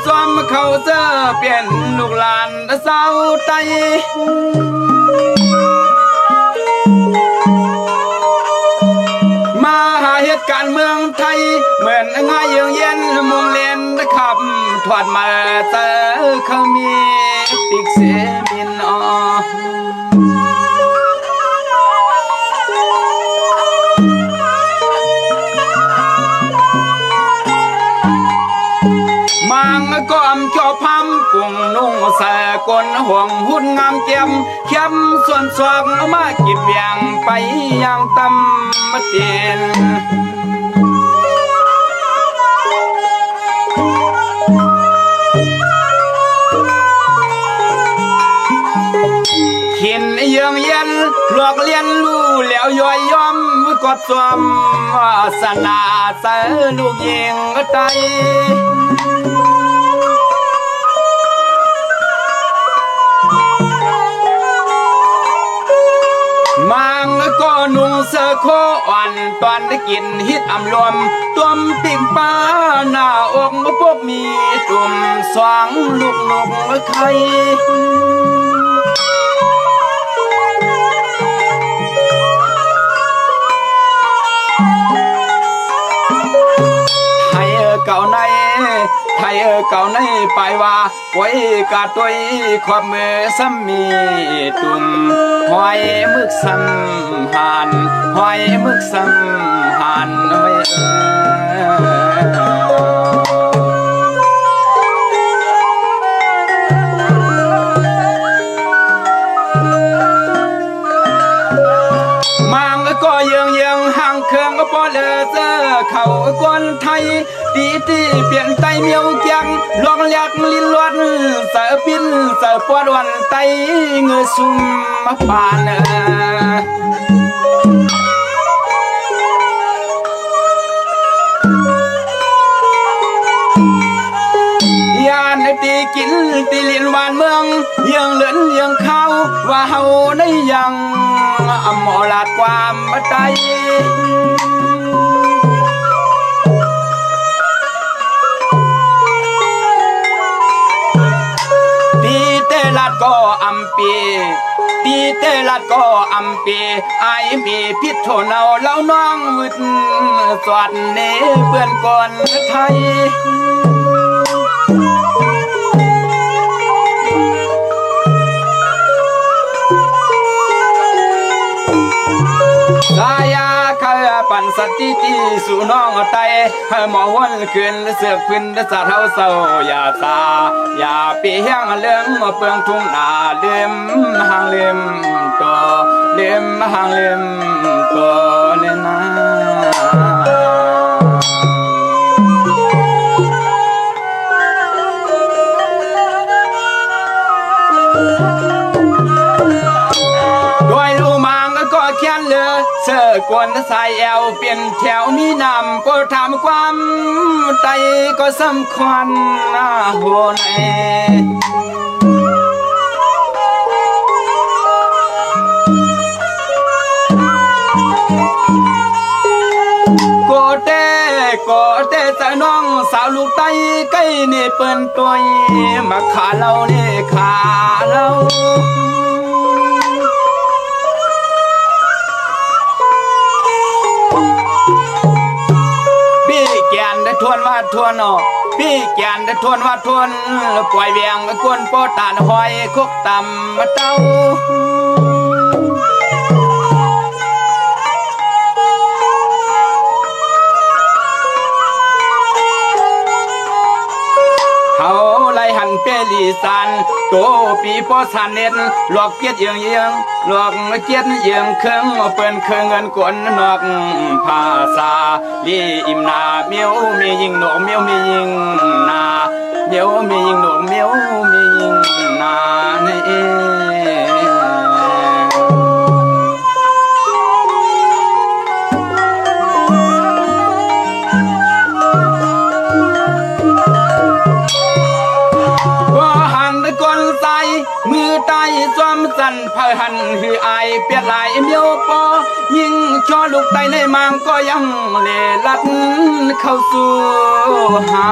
ซ้อมเขาเสื้อเปลี่ยนลูกหลานสาวไตมาหาเหตุการณ์เมืองไทยเหมือนง่ายเยือกเย็นมุงเล่นขับถอดมาเจอเขามีปีกเสมินอมังก็อมจอพัมปุ่งนุ่งใส่กลห่วงหุ่นงามเจียมเข้มส่วนสวงมากิบอย่างไปอย่างตำมาเตียนขินเยืองเย็นหลอกเลียนลู่แล้วย่อยย่อมกดสวมวาสนาเสลูกยิงใจมังก็นุ่งเสื้อโคอ่อนตอนได้กินฮิตอำลมต้มปิ่งปลาหน้าอกพวกมีตุ่มสว่างลูกนกไข่เก่าในไทยเก่าในไปว่าไว้กาตัวขอบมือซ้ำมีตุ่มหอยมึกซ้ำหันหอยมึกซ้ำหันไว้ก็ยังห่างเครื่องก็พอเลเจอเขาคนไทยตีเปลี่ยนใจเมียวเกียงลองเลียกลิ้นล้วนเสือปินเสือปวดวันไตเงือซุ่มมาปานยานตีกินตีลินวานเมืองยังเหลือนยังเข้าว่าเฮาได้ยังหมอลาดความใจตีเตลัดก็อัมปีตีเตลัดก็อัมปีไอมีพิษโทนเอาเล่าน้องมึดสวัสดีเพื่อนก่อนไทยสายาข้าปั่นสติตีสู่น้องไตให้หมอวันขึ้นเสือกขึ้นสะเท้าเศร้าอย่าตาอย่าปีเฮียงเลื่อมเปลืองทุ่งนาเลื่อมห่างเลื่อมตัวเลื่อมห่างเลื่อมตัวเลยนะเขียนเลือเสื้อกวนสายแอวเปลี่ยนแถวมีนำก็ทำความใจก็สำคัญนะโหนโกเต้จะน้องสาวลูกไตใกล้นี่เปิ้นตัวมาขาเราเนี่ยขาเราทวนว่าทวนอพี่แกนได้ทวนว่าทวนปล่อยเวียงกวนโปตานหอยคุกต่ำมาเต้าเขาไล่หันเปรีสันโตปีปอสันเน็ตหลอกเกียดเยียงหลอกเกียดเยียงเครื่องเปิ้นเครื่องเงินกวนนอกภาษาลีอิมนาเมียวมียิงหนกเมียวมียิงนาเมียวมียิงหนกเมียวมียิงนานี่เองมือใต้ซ้อมสันเพื่อหันคือไอเปียดลายเมียวปอยิงช่อลูกไตในมังก็ยังเล่ลัดเข้าสู่หา